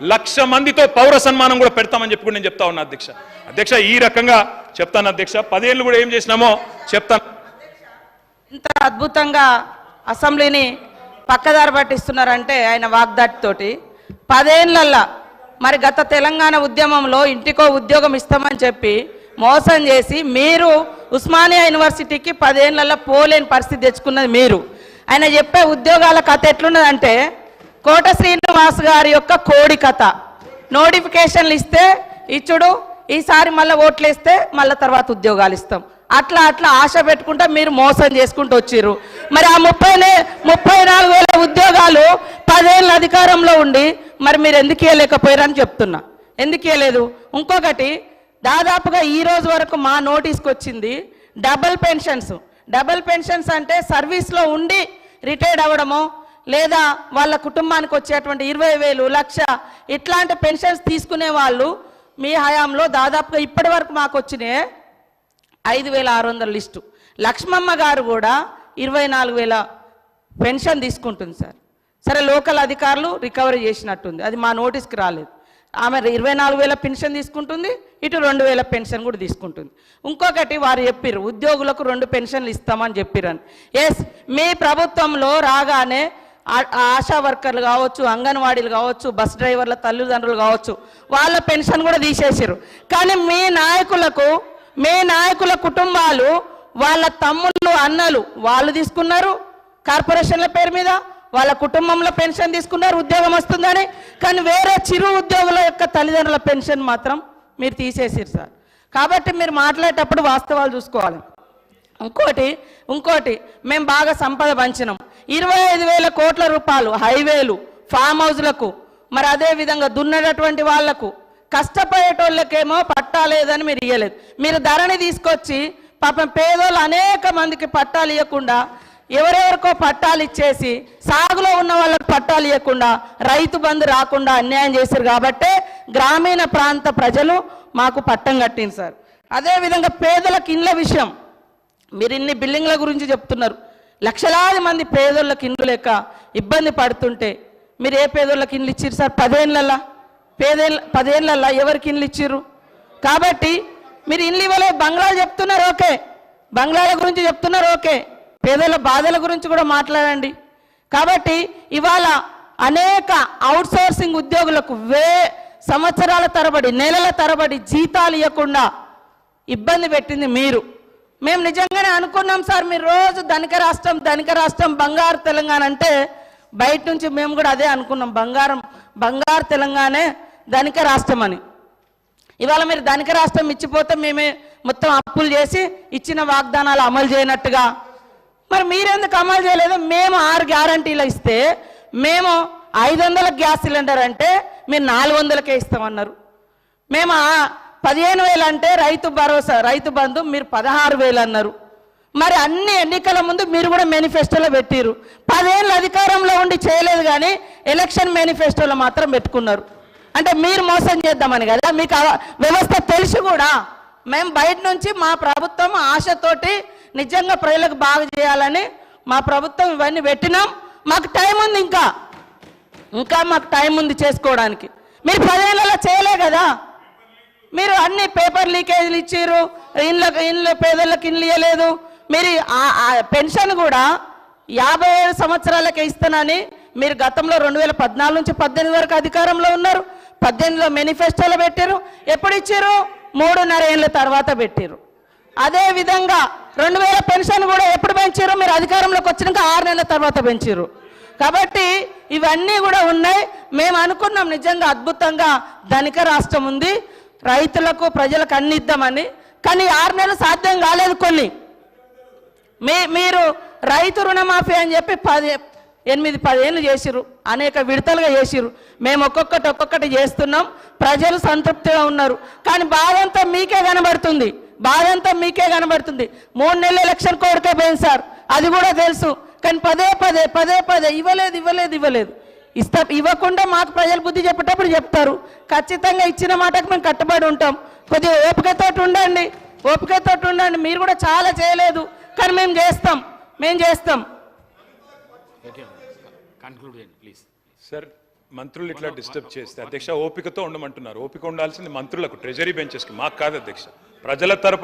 1,00,000 మందితో పౌర సన్మానం కూడా పెడతామని చెప్పి నేను చెప్తా ఉన్నా అధ్యక్ష. అధ్యక్ష ఈ రకంగా చెప్తాను అధ్యక్ష. 10 ఏళ్ళు కూడా ఏం చేసినామో చెప్తాను. ఇంత అద్భుతంగా అసెంబ్లీని పక్కదారి పట్టిస్తున్నారంటే ఆయన వాగ్దాటితోటి 10 ఏళ్ళల్లా మరి గత తెలంగాణ ఉద్యమంలో ఇంటికో ఉద్యోగం ఇస్తామని చెప్పి మోసం చేసి మీరు ఉస్మానియా యూనివర్సిటీకి 10 ఏళ్ళల్లా పోలేని పరిస్థితి తెచ్చుకున్నది మీరు. ఆయన చెప్పే ఉద్యోగాల కథ ఎట్లున్నదంటే కోట శ్రీనివాస్ గారి యొక్క కోడి కథ. నోటిఫికేషన్లు ఇస్తే ఇచ్చుడు, ఈసారి మళ్ళీ ఓట్లు వేస్తే మళ్ళీ తర్వాత ఉద్యోగాలు ఇస్తాం, అట్లా అట్లా ఆశ పెట్టుకుంటా మీరు మోసం చేసుకుంటూ వచ్చిర్రు. మరి ఆ 34,000 ఉద్యోగాలు 10 ఏళ్ళ అధికారంలో ఉండి మరి మీరు ఎందుకు ఇవ్వలేకపోయారని చెప్తున్నా. ఎందుకు ఇవ్వలేదు? ఇంకొకటి, దాదాపుగా ఈ రోజు వరకు మా నోటీస్కి వచ్చింది డబుల్ పెన్షన్స్. డబుల్ పెన్షన్స్ అంటే సర్వీస్లో ఉండి రిటైర్డ్ అవ్వడమో లేదా వాళ్ళ కుటుంబానికి వచ్చేటువంటి 20,000, 1,00,000 ఇట్లాంటి పెన్షన్స్ తీసుకునే వాళ్ళు మీ హయాంలో దాదాపుగా ఇప్పటి వరకు మాకు వచ్చినాయి 5,600 లిస్టు. లక్ష్మమ్మ గారు కూడా 24,000 పెన్షన్ తీసుకుంటుంది సార్. సరే లోకల్ అధికారులు రికవరీ చేసినట్టుంది, అది మా నోటీస్కి రాలేదు. ఆమె 24,000 పెన్షన్ తీసుకుంటుంది, ఇటు 2,000 పెన్షన్ కూడా తీసుకుంటుంది. ఇంకొకటి వారు చెప్పారు ఉద్యోగులకు 2 పెన్షన్లు ఇస్తామని చెప్పారని. ఎస్, మీ ప్రభుత్వంలో రాగానే ఆశా వర్కర్లు కావచ్చు, అంగన్వాడీలు కావచ్చు, బస్ డ్రైవర్ల తల్లిదండ్రులు కావచ్చు, వాళ్ళ పెన్షన్ కూడా తీసేసారు. కానీ మీ నాయకుల కుటుంబాలు, వాళ్ళ తమ్ముళ్ళు అన్నలు వాళ్ళు తీసుకున్నారు కార్పొరేషన్ల పేరు మీద, వాళ్ళ కుటుంబంలో పెన్షన్ తీసుకున్నారు ఉద్యోగం వస్తుందని. కానీ వేరే చిరు ఉద్యోగుల యొక్క తల్లిదండ్రుల పెన్షన్ మాత్రం మీరు తీసేసారు సార్. కాబట్టి మీరు మాట్లాడేటప్పుడు వాస్తవాలు చూసుకోవాలి. ఇంకోటి మేము బాగా సంపద పంచినాం. 25,000 కోట్ల రూపాయలు హైవేలు, ఫామ్ హౌస్లకు, మరి అదేవిధంగా దున్నేటటువంటి వాళ్లకు, కష్టపడేటోళ్ళకేమో పట్టాలేదని మీరు ఇవ్వలేదు. మీరు ధరని తీసుకొచ్చి పాపం పేదోళ్ళు అనేక మందికి పట్టాలు ఇవ్వకుండా, ఎవరెవరికో పట్టాలు ఇచ్చేసి సాగులో ఉన్న వాళ్ళకి పట్టాలు ఇవ్వకుండా, రైతు బంధు రాకుండా అన్యాయం చేశారు. కాబట్టే గ్రామీణ ప్రాంత ప్రజలు మాకు పట్టం కట్టింది సార్. అదేవిధంగా పేదలకు ఇండ్ల విషయం, మీరు ఇన్ని బిల్డింగ్ల గురించి చెప్తున్నారు. లక్షలాది మంది పేదోళ్ళకి ఇండ్లు లేక ఇబ్బంది పడుతుంటే మీరు ఏ పేదోళ్ళకి ఇండ్లు ఇచ్చిర్రు సార్? 10 ఏళ్ళల్లా ఎవరికి ఇండ్లు ఇచ్చిర్రు? కాబట్టి మీరు ఇండ్లు ఇవ్వలేదు. బంగ్లాలు చెప్తున్నారు, ఓకే, బంగ్లాల గురించి చెప్తున్నారు, ఓకే, పేదల బాధల గురించి కూడా మాట్లాడండి. కాబట్టి ఇవాళ అనేక అవుట్సోర్సింగ్ ఉద్యోగులకు సంవత్సరాల తరబడి, నెలల తరబడి జీతాలు ఇవ్వకుండా ఇబ్బంది పెట్టింది మీరు. మేము నిజంగానే అనుకున్నాం సార్, మీరు రోజు ధనిక రాష్ట్రం బంగారు తెలంగాణ అంటే బయట నుంచి మేము కూడా అదే అనుకున్నాం, బంగారు తెలంగాణే ధనిక రాష్ట్రం అని. ఇవాళ మీరు ధనిక రాష్ట్రం ఇచ్చిపోతే మేమే మొత్తం అప్పులు చేసి ఇచ్చిన వాగ్దానాలు అమలు చేయనట్టుగా, మరి మీరెందుకు అమలు చేయలేదు? మేము 6 గ్యారంటీలు ఇస్తే మేము 500 గ్యాస్ సిలిండర్ అంటే మీరు 400కే ఇస్తామన్నారు. మేము 15,000 అంటే రైతు భరోసా, రైతు బంధు మీరు 16,000 అన్నారు. మరి అన్ని ఎన్నికల ముందు మీరు కూడా మేనిఫెస్టోలో పెట్టిరు. 10 ఏళ్ళు అధికారంలో ఉండి చేయలేదు, కానీ ఎలక్షన్ మేనిఫెస్టోలో మాత్రం పెట్టుకున్నారు. అంటే మీరు మోసం చేద్దామని కదా. మీకు వ్యవస్థ తెలిసి కూడా మేము బయట నుంచి మా ప్రభుత్వం ఆశతోటి నిజంగా ప్రజలకు బాగా చేయాలని మా ప్రభుత్వం ఇవన్నీ పెట్టినాం. మాకు టైం ఉంది, ఇంకా మాకు టైం ఉంది చేసుకోవడానికి. మీరు 10 ఏళ్ళలో చేయలే కదా. మీరు అన్ని పేపర్ లీకేజీలు ఇచ్చారు, ఇండ్ల పేదలకు ఇండ్లు ఇవ్వలేదు. మీరు పెన్షన్ కూడా 57 సంవత్సరాలకే ఇస్తానని మీరు గతంలో 2014 నుంచి 18 వరకు అధికారంలో ఉన్నారు. 18లో మేనిఫెస్టోలో పెట్టారు. ఎప్పుడు ఇచ్చారు? 3.5 ఏళ్ళ తర్వాత పెట్టారు. అదేవిధంగా 2000 పెన్షన్ కూడా ఎప్పుడు పెంచారు? మీరు అధికారంలోకి వచ్చినాక 6 నెలల తర్వాత పెంచారు. కాబట్టి ఇవన్నీ కూడా ఉన్నాయి. మేము అనుకున్నాం నిజంగా అద్భుతంగా ధనిక రాష్ట్రం ఉంది, రైతులకు ప్రజలకు అన్ని ఇద్దామని. కానీ 6 నెలలు సాధ్యం కాలేదు. కొన్ని మీరు రైతు రుణమాఫీ అని చెప్పి 8-10 ఏళ్ళు చేసిరు, అనేక విడతలుగా చేసిరు. మేము ఒక్కొక్కటి చేస్తున్నాం, ప్రజలు సంతృప్తిగా ఉన్నారు. కానీ బాధంతా మీకే కనబడుతుంది, 3 నెలల ఎలక్షన్ కోరికే పోయింది సార్, అది కూడా తెలుసు. కానీ పదే ఇవ్వలేదు. ఇవ్వకుండా మాకు ప్రజలు బుద్ధి చెప్పేటప్పుడు చెప్తారు. ఖచ్చితంగా ఇచ్చిన మాటకు మేము కట్టుబడి ఉంటాం. కొద్దిగా ఓపికతోటి ఉండండి. మీరు కూడా చాలా చేయలేదు, కానీ మేము చేస్తాం. సార్ మంత్రులు ఇట్లా డిస్టర్బ్ చేస్తే అధ్యక్ష ఓపికతో ఉండమంటున్నారు. ఓపిక ఉండాల్సింది మంత్రులకు, ట్రెజరీ బెంచెస్కి, మాకు కాదు అధ్యక్ష. ప్రజల తరపున